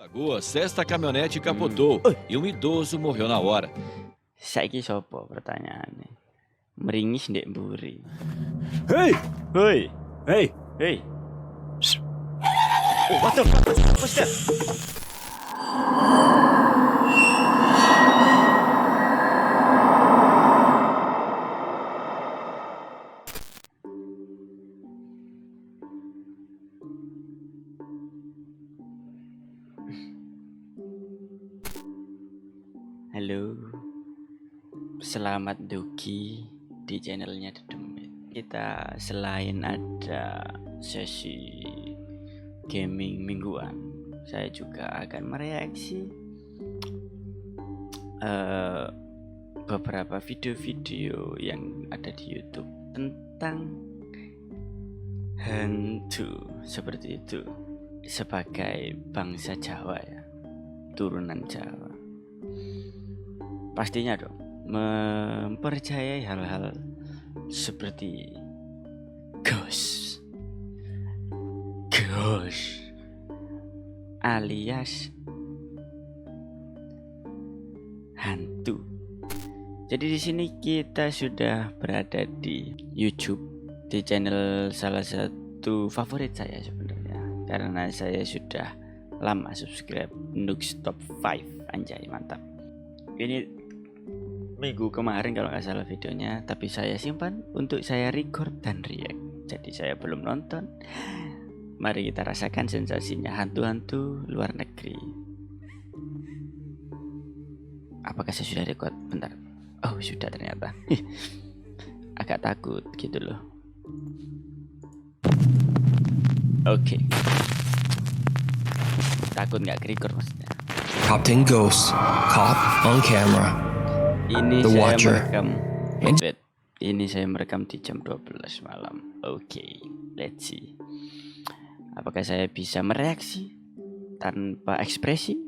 Lagoas, esta caminhonete capotou e idoso morreu na hora. Saiki sopo pertanyaannya? Meringis ndek mburi. Hey! Hoi. Hey! Hey. Oh, what the fuck? What's that? Halo, selamat Duki di channelnya ddmit. Kita selain ada sesi gaming mingguan, saya juga akan mereaksi beberapa video-video yang ada di YouTube tentang hantu seperti itu. Sebagai bangsa Jawa ya, turunan Jawa, pastinya dong mempercayai hal-hal seperti ghost alias hantu. Jadi di sini kita sudah berada di YouTube, di channel salah satu favorit saya sebenarnya, karena saya sudah lama subscribe Nuke Top 5. Anjay, mantap. Ini minggu kemarin kalau nggak salah videonya, tapi saya simpan untuk saya record dan react. Jadi saya belum nonton. Mari kita rasakan sensasinya hantu-hantu luar negeri. Apakah saya sudah record? Bentar. Oh, sudah ternyata. Agak takut gitu loh. Oke. Takut nggak record maksudnya. Top 10 ghosts caught on camera. Ini The saya Watcher. merekam. Ini saya merekam di jam 12 malam. Oke, let's see. Apakah saya bisa mereaksi tanpa ekspresi?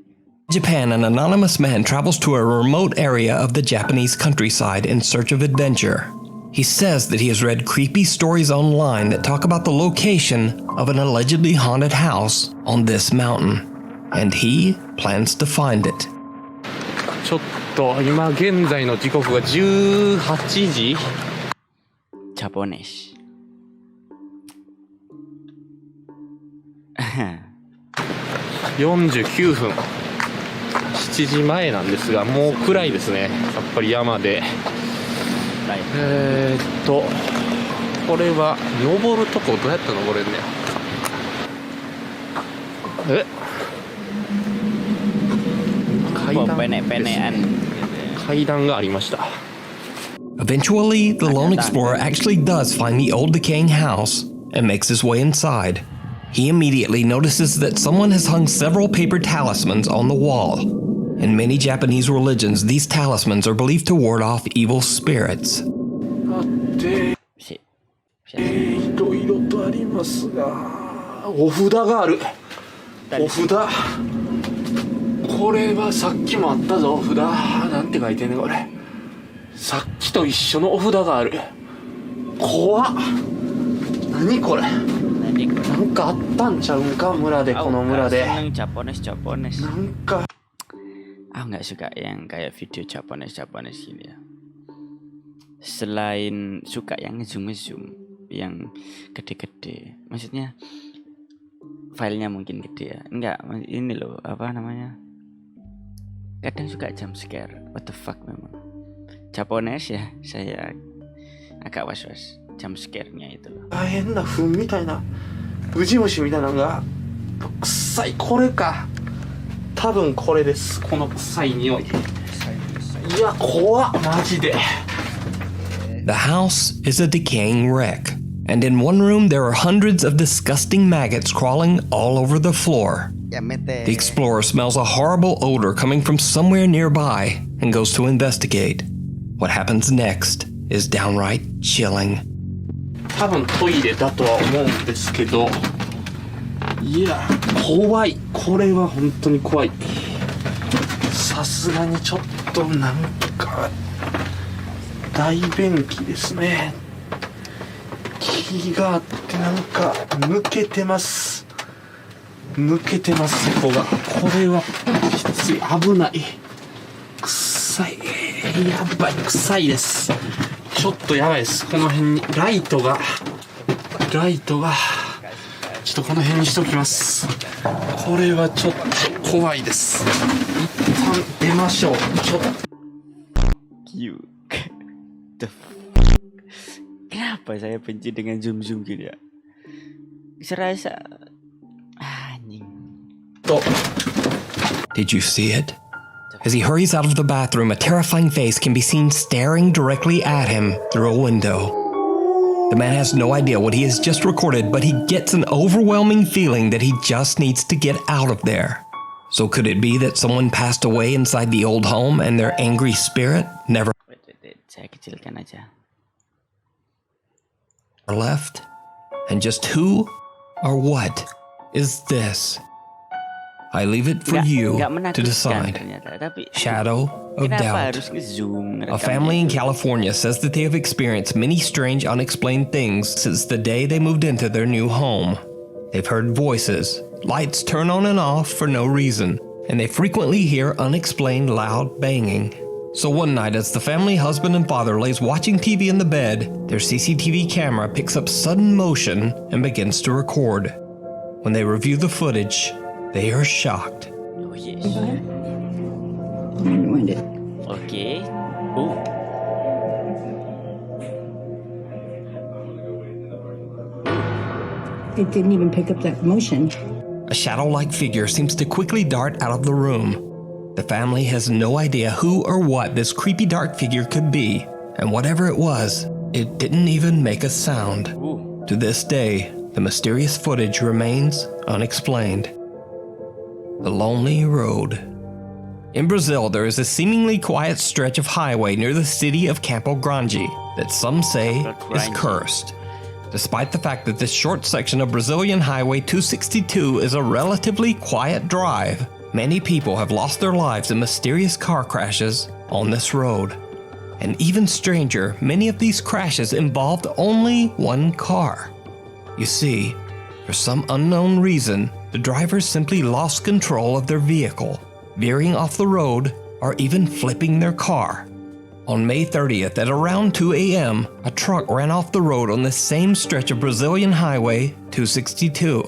Japan, an anonymous man travels to a remote area of the Japanese countryside in search of adventure. He says that he has read creepy stories online that talk about the location of an allegedly haunted house on this mountain, and he plans to find it. ちょっと今現在の時刻が18時 Japones. 49分7時前なんですが、もう暗いですね。やっぱり山でこれは登るとこどうやって登れんねや。階段がありました。 Eventually, the lone explorer actually does find the old decaying house and makes his way inside. He immediately notices that someone has hung several paper talismans on the wall. In many Japanese religions, these talismans are believed to ward off evil spirits. いろいろとありますが、お札がある。お札。これはさっきもあったぞ、お札。なんて書いてんねんこれ。さっきと一緒のお札がある。怖っ。何これ。なんかあったんちゃうんか、村で、この村で。なんか。Aku nggak suka yang kayak video Japones gini ya. Selain suka yang zoom yang gede-gede, maksudnya filenya mungkin gede ya. Enggak, ini loh apa namanya, kadang suka jump scare. What the fuck memang Japones ya, saya agak was-was jump scare-nya itu loh. 変な糞みたいなウジ虫みたいなのが臭い。これか、多分これです。この臭い匂い。いや怖っマジで。 The house is a decaying wreck, and in one room there are hundreds of disgusting maggots crawling all over the floor. The explorer smells a horrible odor coming from somewhere nearby and goes to investigate. What happens next is downright chilling. 多分トイレだとは思うんですけど、いや怖い。これは本当に怖い。さすがにちょっとなんか大便器ですね。気があってなんか抜けてます。抜けてます、ここが。これはきつい、危ない。臭い、やばい、臭いです。ちょっとやばいです。この辺にライトがちょっとこの辺にしておきます。これはちょっと怖いです。一旦出ましょう。ちょっとKenapa saya benci dengan zoom gini ya? Serasa anjing. Did you see it? As he hurries out of the bathroom, a terrifying face can be seen staring directly at him through a window. The man has no idea what he has just recorded, but he gets an overwhelming feeling that he just needs to get out of there. So could it be that someone passed away inside the old home and their angry spirit never Saya kecilkan aja. left? And just who or what is this? I leave it for you to decide. Shadow of doubt. A family in California says that they have experienced many strange, unexplained things since the day they moved into their new home. They've heard voices, lights turn on and off for no reason, and they frequently hear unexplained loud banging. So one night, as the family husband and father lays watching TV in the bed, their CCTV camera picks up sudden motion and begins to record. When they review the footage, they are shocked. Oh yes. Wind it. Okay. Oh. It didn't even pick up that motion. A shadow-like figure seems to quickly dart out of the room. The family has no idea who or what this creepy dark figure could be, and whatever it was, it didn't even make a sound. Ooh. To this day, the mysterious footage remains unexplained. The Lonely Road. In Brazil, there is a seemingly quiet stretch of highway near the city of Campo Grande that some say is cursed. Despite the fact that this short section of Brazilian Highway 262 is a relatively quiet drive, many people have lost their lives in mysterious car crashes on this road. And even stranger, many of these crashes involved only one car. You see, for some unknown reason, the drivers simply lost control of their vehicle, veering off the road or even flipping their car. On May 30th at around 2 a.m., a truck ran off the road on this same stretch of Brazilian Highway 262,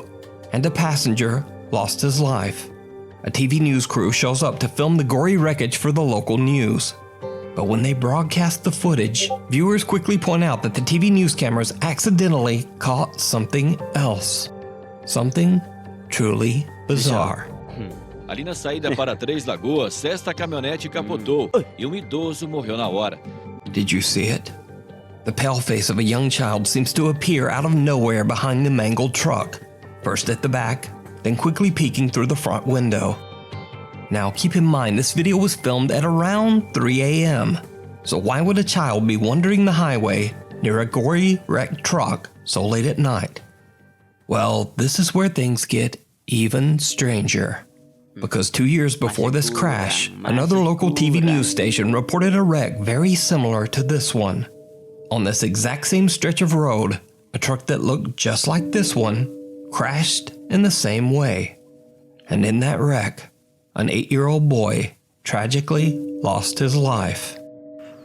and a passenger lost his life. A TV news crew shows up to film the gory wreckage for the local news. But when they broadcast the footage, viewers quickly point out that the TV news cameras accidentally caught something else. Something truly bizarre. Ali na saída para Três Lagoas, esta caminhonete capotou e idoso morreu na hora. Did you see it? The pale face of a young child seems to appear out of nowhere behind the mangled truck, first at the back, then quickly peeking through the front window. Now keep in mind this video was filmed at around 3 a.m. So why would a child be wandering the highway near a gory wrecked truck so late at night? Well, this is where things get even stranger. Because 2 years before this crash, another local TV news station reported a wreck very similar to this one. On this exact same stretch of road, a truck that looked just like this one crashed in the same way. And in that wreck, an 8-year-old boy tragically lost his life.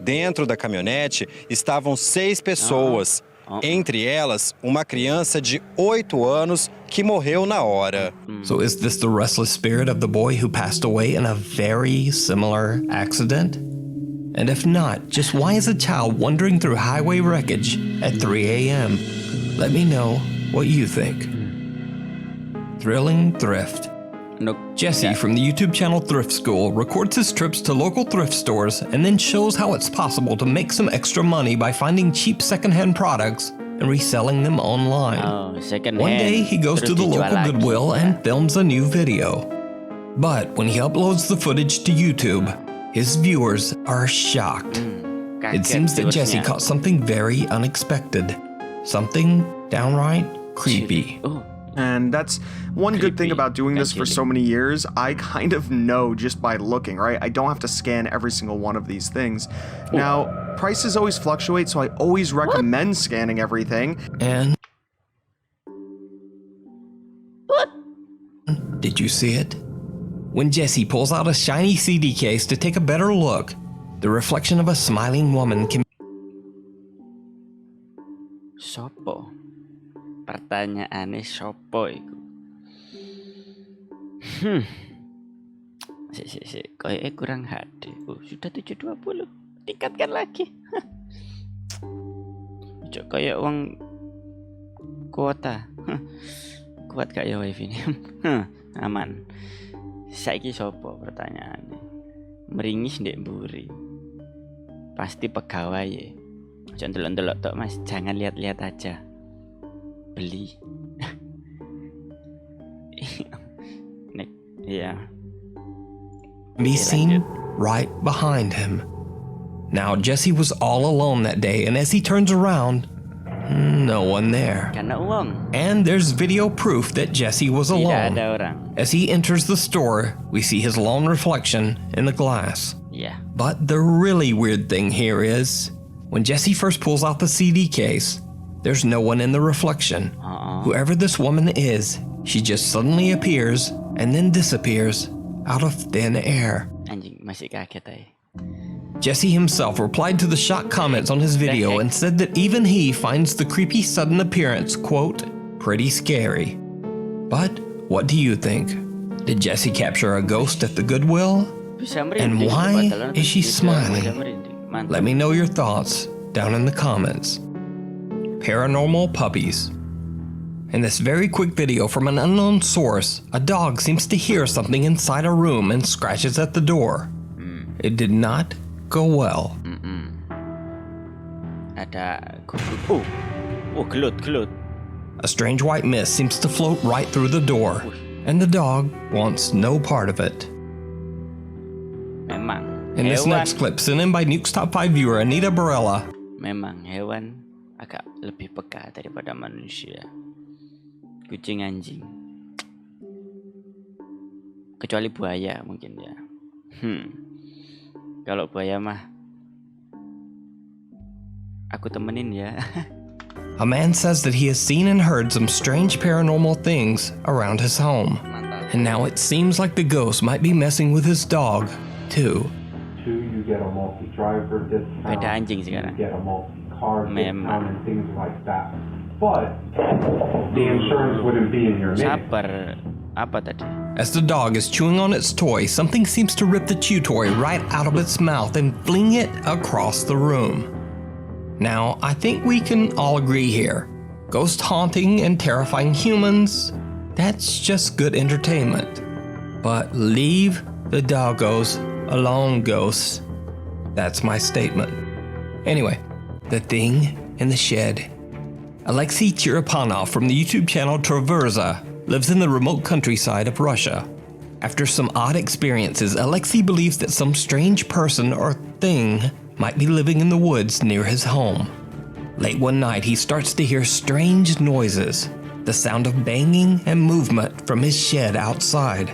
Dentro da caminhonete estavam 6 pessoas, entre elas uma criança de 8 anos que morreu na hora. So is this the restless spirit of the boy who passed away in a very similar accident? And if not, just why is a child wandering through highway wreckage at 3 a.m.? Let me know what you think. Thrilling Thrift. Jesse from the YouTube channel Thrift School records his trips to local thrift stores and then shows how it's possible to make some extra money by finding cheap secondhand products and reselling them online. One day he goes to the local Goodwill and films a new video. But when he uploads the footage to YouTube, his viewers are shocked. It seems that Jesse caught something very unexpected. Something downright creepy. And that's one good thing about doing this for so many years. I kind of know just by looking, right? I don't have to scan every single one of these things. Now, prices always fluctuate, so I always recommend scanning everything. And Did you see it? When Jesse pulls out a shiny CD case to take a better look, the reflection of a smiling woman can Sopo? Pertanyaannya sopo iku? Kayaknya kurang HD. Sudah 720. Tingkatkan lagi. Cok kayak uang kuota. Kuat gak ya wifi ini? Aman. Saiki sopo pertanyaannya? Meringis ndek mburi. Pasti pegawai ya. Jangan delok-delok tok Mas, jangan lihat-lihat aja. Beli. Yeah. be seen right behind him. Now, Jesse was all alone that day, and as he turns around, no one there. Karena uang. And there's video proof that Jesse was Tidak alone. ada orang. As he enters the store, we see his lone reflection in the glass. Yeah. But the really weird thing here is, when Jesse first pulls out the CD case, there's no one in the reflection. Whoever this woman is, she just suddenly appears and then disappears out of thin air. Anjing, masih kaget aja. Jesse himself replied to the shocked comments on his video and said that even he finds the creepy sudden appearance, quote, pretty scary. But what do you think? Did Jesse capture a ghost at the Goodwill? And why is she smiling? Let me know your thoughts down in the comments. Paranormal puppies. In this very quick video from an unknown source, a dog seems to hear something inside a room and scratches at the door. It did not go well. Ada gelut. A strange white mist seems to float right through the door, and the dog wants no part of it. Memang. In this next clip, sent in by Nuke's Top 5 viewer Anita Barella. Memang hewan agak lebih peka daripada manusia. Kucing, anjing. Kecuali buaya mungkin ya. Kalau buaya mah aku temenin ya. A man says that he has seen and heard some strange paranormal things around his home. And now it seems like the ghost might be messing with his dog, too. You get a multi-driver discount. Beda anjing sekarang. You get a multi-car Memang. discount and things like that. But the insurance wouldn't be in your name. Sabar. Apa tadi? As the dog is chewing on its toy, something seems to rip the chew toy right out of its mouth and fling it across the room. Now, I think we can all agree here. Ghost haunting and terrifying humans, that's just good entertainment. But leave the doggos alone, ghosts. That's my statement. Anyway, the thing in the shed. Alexei Chirapanov from the YouTube channel Traversa lives in the remote countryside of Russia. After some odd experiences, Alexei believes that some strange person or thing might be living in the woods near his home. Late one night, he starts to hear strange noises, the sound of banging and movement from his shed outside.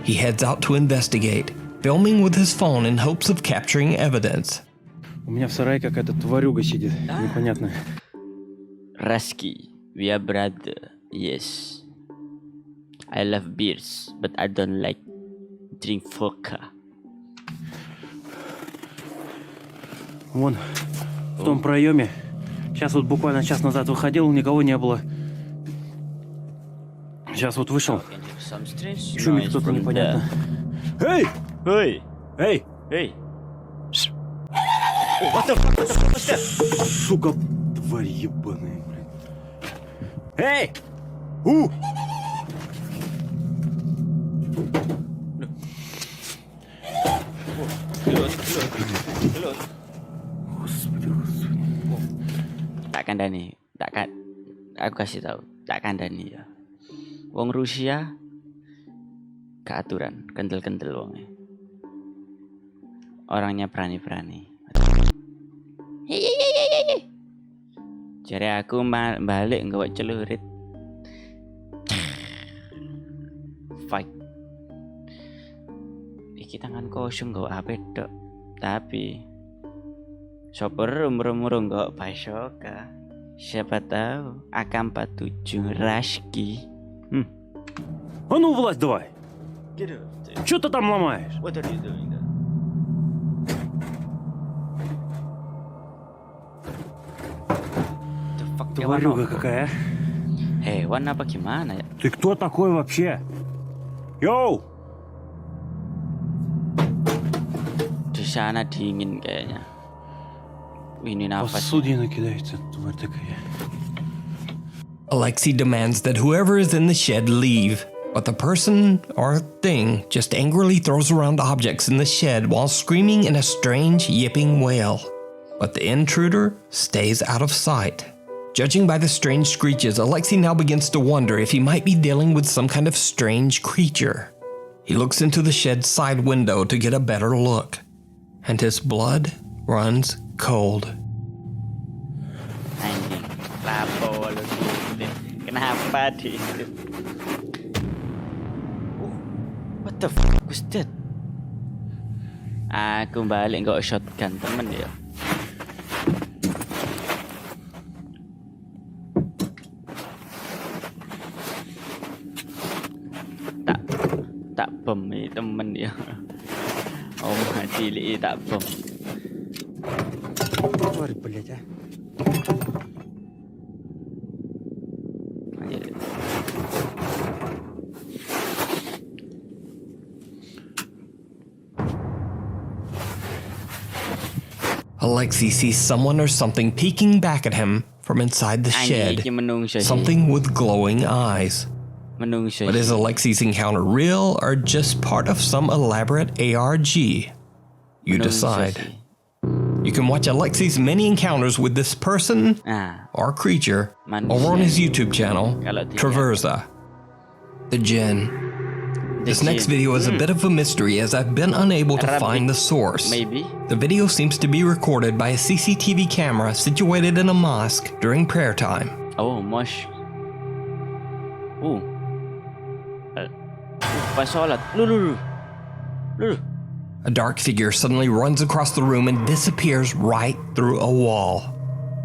He heads out to investigate, filming with his phone in hopes of capturing evidence. У меня в сарае какая-то тварюга сидит, непонятная. Rasky, we are brother. Yes. I love beers, but I don't like drink vodka. Вон, в том проеме. Сейчас вот буквально час назад выходил, никого не было. Сейчас вот вышел. Шумит кто-то непонятно. Эй! Hey! Эй! Hey! What the fuck? Сука, тварь ебаная, блин. Эй! Tak kandani, aku kasih tahu, tak kandani ya. Wong Rusia keaturan, kendel-kendel wongnya. Orangnya berani-berani. Jadi aku balik nggawa celurit. Fight. Iki tangan kosong nggawa HP dok. Tapi sopir umur-umur nggawa basoka. Siapa tahu AK-47 Rasky. А ну, влазь давай! Get up. Что ты там ломаешь? What are you doing there? The fuck, Тварюга какая, а? Hewan apa gimana ya? Ты кто такой вообще? Йоу! Di sana dingin kayaknya. Ini nafas. Посудина кидается, тварь такая. Alexei demands that whoever is in the shed leave, but the person or thing just angrily throws around objects in the shed while screaming in a strange yipping wail. But the intruder stays out of sight. Judging by the strange screeches, Alexei now begins to wonder if he might be dealing with some kind of strange creature. He looks into the shed's side window to get a better look, and his blood runs cold. Anjing, lapo lu gitu. Kenapa di? What the fuck was that? Aku balik nggak shotgun temen ya. Tak bom ni temen dia. Oh mati tak bom. Тварь, блядь, а. Alexei sees someone or something peeking back at him from inside the shed. Something with glowing eyes. But is Alexei's encounter real or just part of some elaborate ARG? You decide. You can watch Alexei's many encounters with this person or creature over on his YouTube channel, Traversa. The Jinn. This next video is a bit of a mystery as I've been unable to find the source. The video seems to be recorded by a CCTV camera situated in a mosque during prayer time. Oh, mosque. Pas sholat. A dark figure suddenly runs across the room and disappears right through a wall.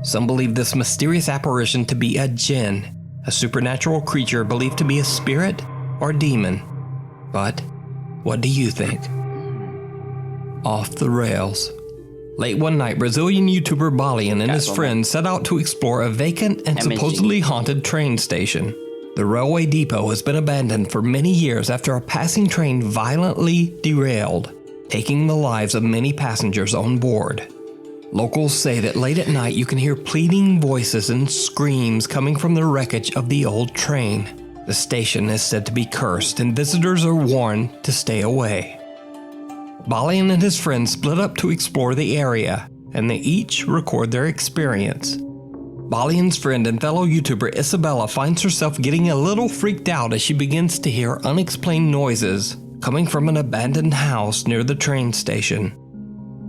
Some believe this mysterious apparition to be a jinn, a supernatural creature believed to be a spirit or demon. But what do you think? Off the rails. Late one night, Brazilian YouTuber Balian and his friends set out to explore a vacant and supposedly haunted train station. The railway depot has been abandoned for many years after a passing train violently derailed, taking the lives of many passengers on board. Locals say that late at night you can hear pleading voices and screams coming from the wreckage of the old train. The station is said to be cursed and visitors are warned to stay away. Balian and his friends split up to explore the area, and they each record their experience. Balian's friend and fellow YouTuber Isabella finds herself getting a little freaked out as she begins to hear unexplained noises coming from an abandoned house near the train station.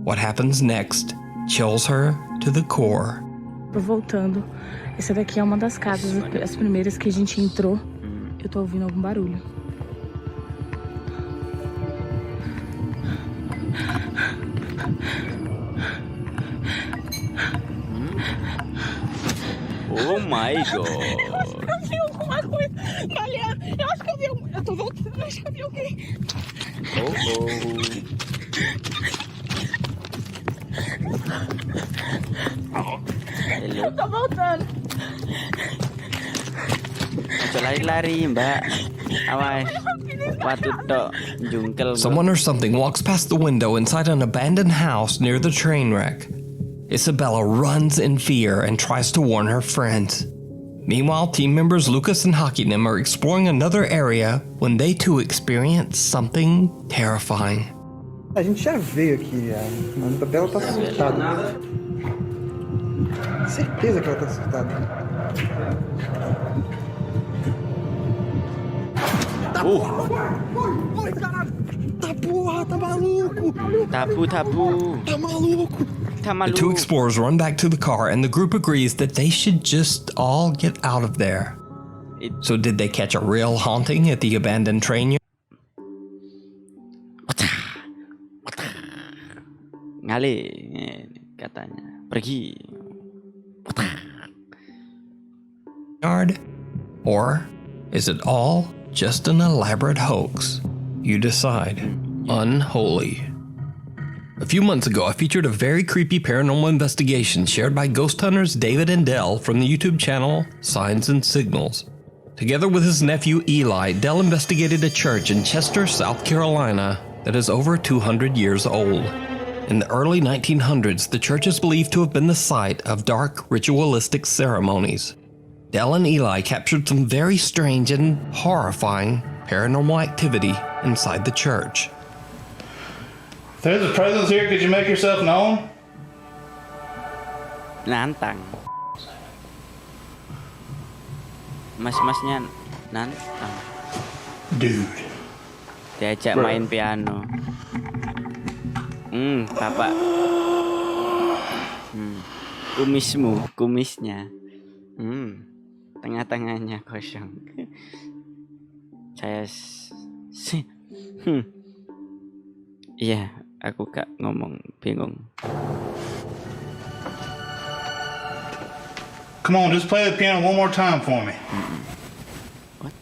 What happens next chills her to the core. Voltando, essa daqui é uma das casas, as primeiras que a gente entrou. Eu tô ouvindo algum barulho. Oh my god. Eu vi alguma coisa. Galera, eu acho que eu vi. Eu tô voltando, eu acho que eu vi alguém. Eu tô voltando. Lari-lari, Mbak. Awas. Waktu tok jungkel. Someone or something walks past the window inside an abandoned house near the train wreck. Isabella runs in fear and tries to warn her friends. Meanwhile, team members Lucas and Hakinem are exploring another area when they too experience something terrifying. A gente já veio aqui, a Isabela tá assustada. Certeza que ela tá assustada. Oi, caralho! Tá porra, tá maluco! Tabu. Tá maluco! The two explorers run back to the car and the group agrees that they should just all get out of there. So did they catch a real haunting at the abandoned train yard? Ngalih katanya. Pergi. Or is it all just an elaborate hoax? You decide. Unholy. A few months ago, I featured a very creepy paranormal investigation shared by ghost hunters David and Dell from the YouTube channel Signs and Signals. Together with his nephew Eli, Dell investigated a church in Chester, South Carolina that is over 200 years old. In the early 1900s, the church is believed to have been the site of dark ritualistic ceremonies. Dell and Eli captured some very strange and horrifying paranormal activity inside the church. If there's a presence here, could you make yourself known? Nantang. Mas-masnya nantang. Dude. Diajak main piano. Bapak. Kumisnya. Tengah-tengahnya kosong. Saya Iya, aku gak ngomong, bingung. Come on, just play the piano one more time for me. What?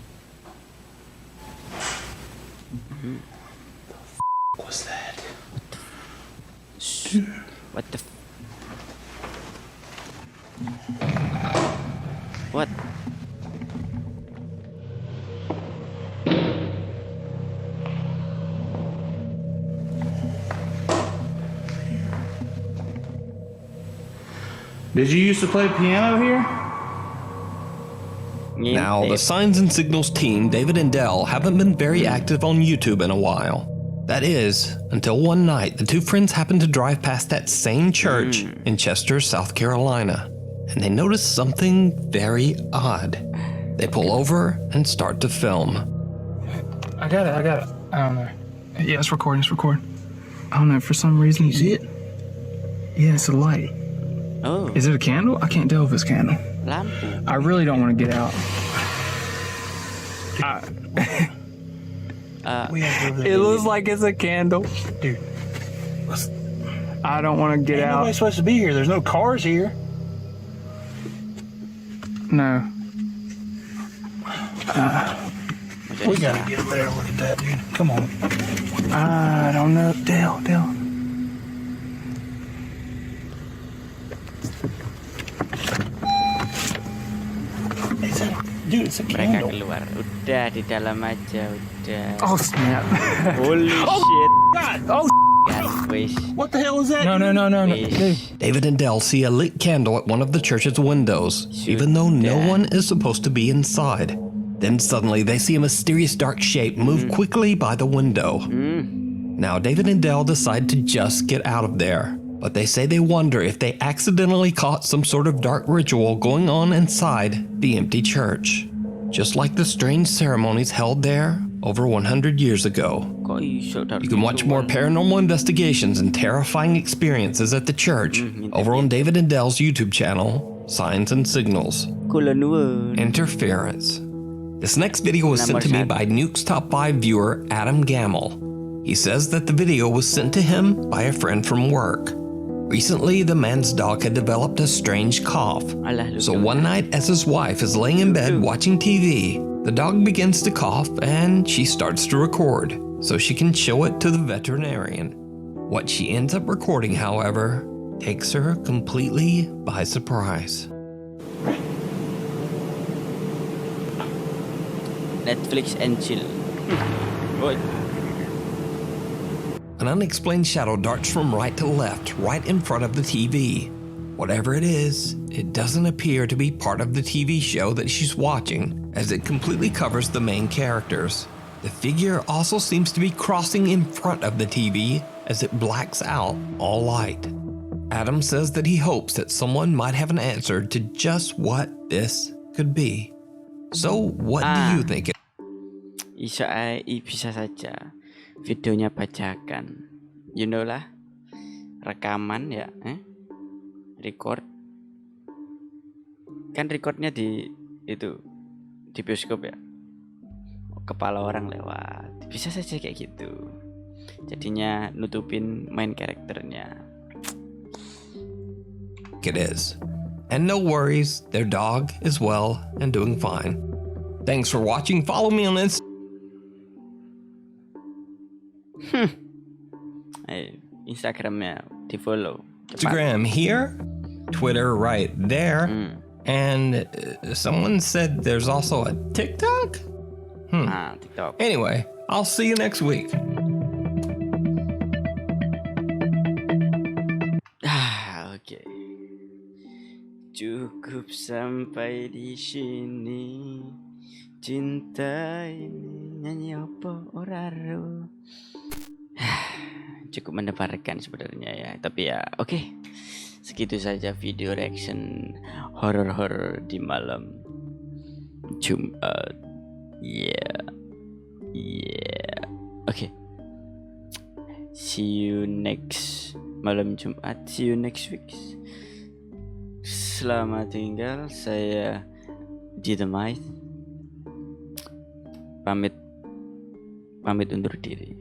What was that? What the What? Did you used to play piano here? Now, the Signs and Signals team, David and Dell, haven't been very active on YouTube in a while. That is, until one night, the two friends happened to drive past that same church in Chester, South Carolina, and they notice something very odd. They pull over and start to film. I got it. I don't know. Yeah, it's recording. I don't know, for some reason. You see it? Yeah, it's a light. Oh. Is it a candle? I can't tell if it's a candle. Lampu. I really don't want to get out. It looks like it's a candle. Dude. I don't want to get out. Nobody's supposed to be here. There's no cars here. No. We gotta get up there and look at that, dude. Come on. I don't know. Dale. Dude, it's a Mereka candle. keluar. Udah di dalam aja, udah. Oh, snap. Holy shit. God. Oh, What the hell is that? no. David and Dell see a lit candle at one of the church's windows, even though no one is supposed to be inside. Then suddenly they see a mysterious dark shape move quickly by the window. Now David and Dell decide to just get out of there, but they say they wonder if they accidentally caught some sort of dark ritual going on inside the empty church, just like the strange ceremonies held there over 100 years ago. You can watch more paranormal investigations and terrifying experiences at the church over on David and Dell's YouTube channel, Signs and Signals. Interference. This next video was sent to me by Nuke's top 5 viewer, Adam Gamble. He says that the video was sent to him by a friend from work. Recently, the man's dog had developed a strange cough. So one night, as his wife is laying in bed watching TV, the dog begins to cough and she starts to record so she can show it to the veterinarian. What she ends up recording, however, takes her completely by surprise. Netflix and chill. An unexplained shadow darts from right to left, right in front of the TV. Whatever it is, it doesn't appear to be part of the TV show that she's watching, as it completely covers the main characters. The figure also seems to be crossing in front of the TV as it blacks out all light. Adam says that he hopes that someone might have an answer to just what this could be. So, what do you think? Bisa saja videonya bajakan, you know lah, rekaman ya, record, kan recordnya di itu di bioskop ya, kepala orang lewat, bisa saja kayak gitu, jadinya nutupin main karakternya. It is. And no worries, their dog is well and doing fine. Thanks for watching. Follow me on Instagram. Instagramnya di follow. Instagram here, Twitter right there, and someone said there's also a TikTok? TikTok. Anyway, I'll see you next week. Oke. Cukup sampai di sini. Cinta ini nyanyi apa oraro. Cukup mendebarkan sebenarnya ya, tapi ya oke. Segitu saja video reaction horor-horor di malam Jumat. Oke. See you next malam Jumat. See you next week. Selamat tinggal. Saya ddmit. Pamit undur diri.